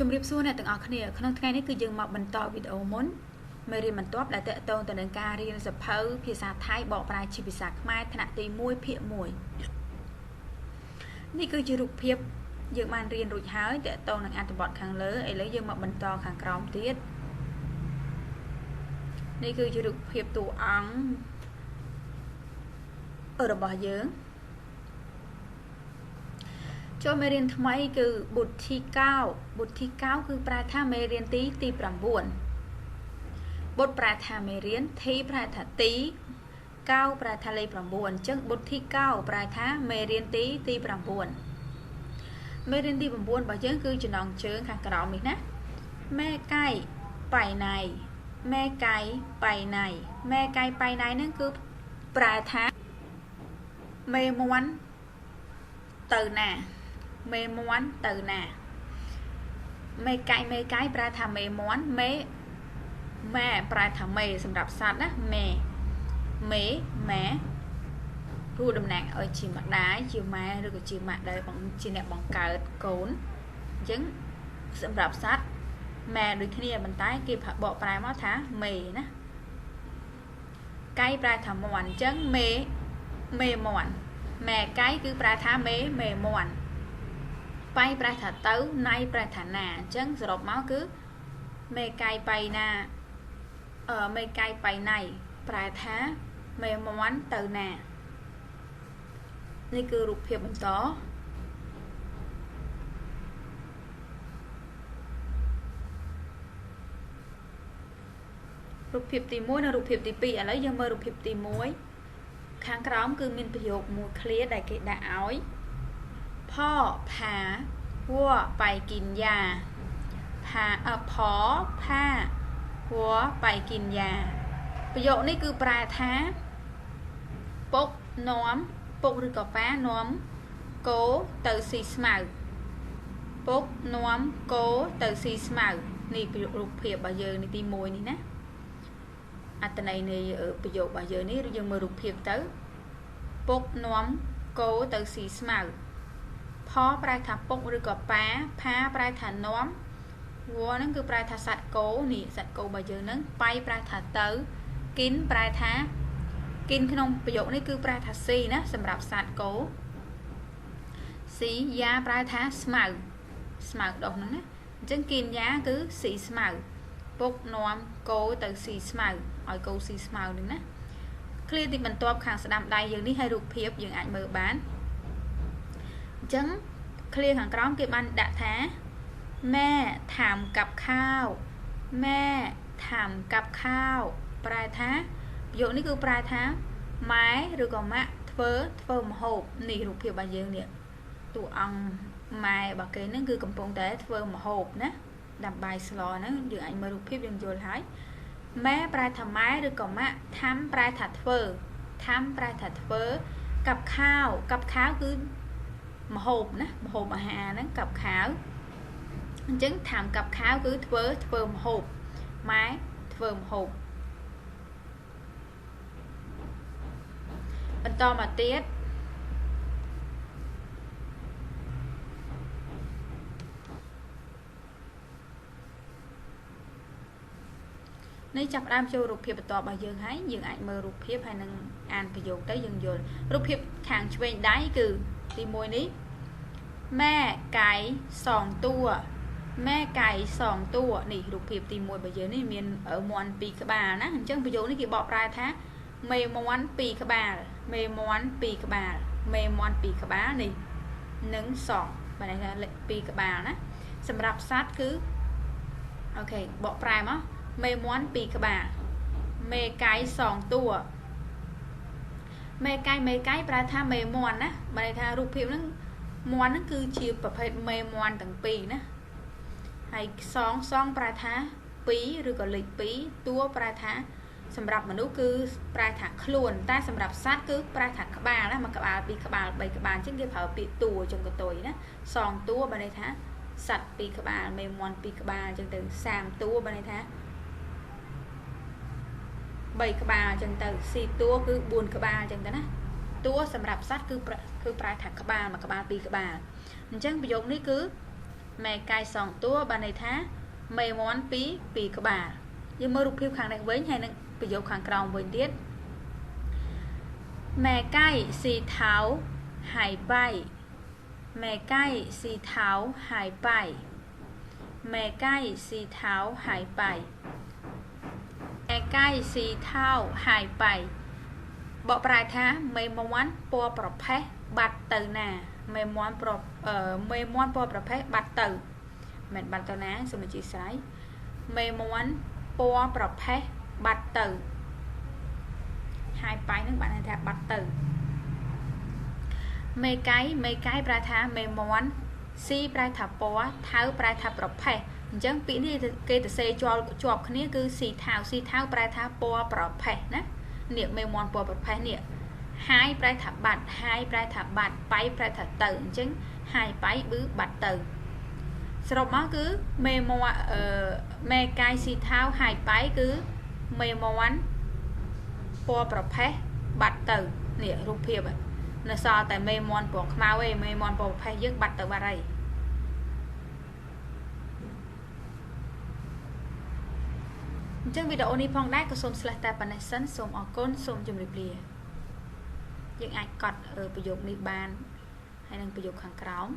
ជំរាបសួរអ្នកទាំងអស់គ្នាក្នុងថ្ងៃនេះគឺយើងមកបន្តវីដេអូមុនមេរៀនបន្ទាប់ដែលតកតងទៅនឹងការរៀនសភៅភាសាថៃបកប្រែជាភាសាខ្មែរថ្នាក់ទី1ភាគ1នេះគឺជារូបភាពយើងបានរៀនរួចហើយតកតងនឹងអត្ថបទខាងលើឥឡូវយើងមកបន្តខាងក្រោមទៀតនេះគឺជារូបភាពតួអង្គរបស់យើងចូលមេរៀនថ្មីគឺបុទ្ធីកោគឺប្រែថាមេរៀនទី9បុត្រប្រែថាមេរៀនធីប្រែថាទីកោប្រែថាលេខ9អញ្ចឹងបុទ្ធីកោប្រែថាមេរៀនទី9មេរៀនទី9របស់យើងគឺចំណងជើងខាងក្រោមនេះណាម៉ែកៃបៃណៃម៉ែកៃបៃណៃម៉ែកៃបៃណៃហ្នឹងគឺប្រែថាមេមាន់ទៅណាមេមាន់ទៅណាមេកៃប្រែថាមេមាន់មេម៉ែប្រែថាមេសម្រាប់សត្វណាមេម៉ែព្រោះតំណាងឲ្យជាម្ដាយជាម៉ែឬក៏ជាម៉ាក់ដែលជាអ្នកបង្កើតកូនអញ្ចឹងសម្រាប់សត្វម៉ែដូចគ្នាប៉ុន្តែគេបកប្រែមកថាមេណាកៃប្រែថាមាន់អញ្ចឹងមេមាន់ម៉ែកៃគឺប្រែថាមេមាន់បៃប្រែថាទៅណៃប្រែថាណាអញ្ចឹងសរុបមកគឺមេកៃបៃណាមេកៃបៃណៃប្រែថាមេមាន់ទៅណានេះគឺរូបភាពបន្តរូបភាពទី1និងរូបភាពទី2ឥឡូវយើងមើលរូបភាពទី1ខាងក្រោមគឺមានប្រយោគមួយឃ្លាដែលគេដាក់ឲ្យพ่อพาวัวไปกินหญ้าพ่อพาวัวไปกินหญ้าประโยคนี้คือแปลថាពុកនាំពុកឬក៏ប៉ានាំគោទៅស៊ីស្មៅពុកនាំគោទៅស៊ីស្មៅនេះរូបភាពរបស់យើងនេះទី1នេះណាអត្ថន័យនៃប្រយោគរបស់យើងនេះយើងមើលរូបភាពទៅពុកនាំគោទៅស៊ីស្មៅផប្រែថាពុកឬក៏ប៉ាផាប្រែថានាំវัวហ្នឹងគឺប្រែថាសត្វគោនេះសត្វគោរបស់យើងហ្នឹងបៃប្រែថាទៅគិនប្រែថាគិនក្នុងប្រយោគនេះគឺប្រែថាស៊ីណាសម្រាប់សត្វគោស៊ីយ៉ាប្រែថាស្មៅដុះហ្នឹងណាអញ្ចឹងគិនយ៉ាគឺស៊ីស្មៅពុកនាំគោទៅស៊ីស្មៅឲ្យគោស៊ីស្មៅហ្នឹងណាឃ្លាទីបន្ទាប់ខាងស្ដាំដៃយើងនេះឲ្យរូបភាពយើងអាចមើលបានអញ្ចឹងឃ្លាខាងក្រោមគេបានដាក់ថាម៉ែថាំกับข้าวម៉ែថាំกับข้าวប្រែថាប្រយោគនេះគឺប្រែថាម៉ែឬក៏ម៉ាក់ធ្វើម្ហូបនេះរូបភាពរបស់យើងនេះតួអង្គម៉ែរបស់គេហ្នឹងគឺកំពុងតែធ្វើម្ហូបណាដាំបាយស្លហ្នឹងយើងអាចមើលរូបភាពយើងយល់ហើយម៉ែប្រែថាម៉ែឬក៏ម៉ាក់ថាំប្រែថាធ្វើกับข้าวគឺម្ហូបណាម្ហូបអាហារហ្នឹងกับข้าวអញ្ចឹងថាំกับข้าวគឺធ្វើម្ហូបម៉ែធ្វើម្ហូបបន្តមកទៀតនេះចាប់ផ្ដើមចូលរូបភាពបន្តរបស់យើងហើយយើងអាចមើលរូបភាពហើយនឹងអានប្រយោគទៅយើងយល់រូបភាពខាងឆ្វេងដៃគឺទី1នេះម៉ែកៃ2តួម៉ែកៃ2តួនេះរូបភាពទី1របស់យើងនេះមានមាន់2ក្បាលណាអញ្ចឹងប្រយោគនេះគេបកប្រែថាមេមាន់2ក្បាលមេមាន់2ក្បាលនេះនឹង2បើន័យថា2ក្បាលណាសម្រាប់សត្វគឺអូខេបកប្រែមកមេមាន់2ក្បាលមេកៃ2តួមេកៃប្រែថាមេមាន់ណាបើន័យថារូបភាពហ្នឹងមាន់ហ្នឹងគឺជាប្រភេទមេមាន់ទាំងពីរណាហើយសងប្រែថា2ឬក៏លេខ2តួប្រែថាសម្រាប់មនុស្សគឺប្រែថាខ្លួនតែសម្រាប់សត្វគឺប្រែថាក្បាលណាមួយក្បាល2ក្បាល3ក្បាលអញ្ចឹងគេប្រើពាក្យតួចឹងក៏តុយណា2តួបើន័យថាសត្វ2ក្បាលមេមាន់2ក្បាលអញ្ចឹងទៅ3តួបើន័យថា3ក្បាលអញ្ចឹងទៅ4តួគឺ4ក្បាលអញ្ចឹងទៅណាតួសម្រាប់សត្វគឺប្រែថាក្បាលមួយក្បាល2ក្បាលអញ្ចឹងប្រយោគនេះគឺ mẹ cay sòng tua bà này thá mê món pí pì các bà nhưng mơ rụp phiêu kháng này với hay nâng bây giờ kháng còng với tiết mẹ cay xì tháo hải bay mẹ cay xì tháo hải bay mẹ cay xì tháo hải bay mẹ cay xì tháo hải bay bỏ bài thá mê món po bọc phép bạch từ nà mê món po bọc phép bạch từ mình bạch từ ná xong mình chỉ sái mê món po bọc phép bạch từ hai bài nước bạn này bạch từ mê cái bài thá mê món si bài thá po tháo bài thá bọc phép chẳng bị đi kê từ xe cho chọc khá cứ si tháo bài thá po bọc phép ná niệm mê món po bọc phép niệm hai bài thả bạch bay bài thả tử chứng hai bay bứ bạch tử sau đó cứ mê cay si tháo hai bay cứ mê món po bọc phép bạch tử niệm rụp hiệp nó so tại mê món po khmao ấy mê món po bọc phép dứt bạch tử vào đây trong video này phong đá của xôm slash ta bản sân xôm ở con xôm chùm rịp lìa những ai cọt ởประโยค này bàn hay là ประโยค ខាងក្រោម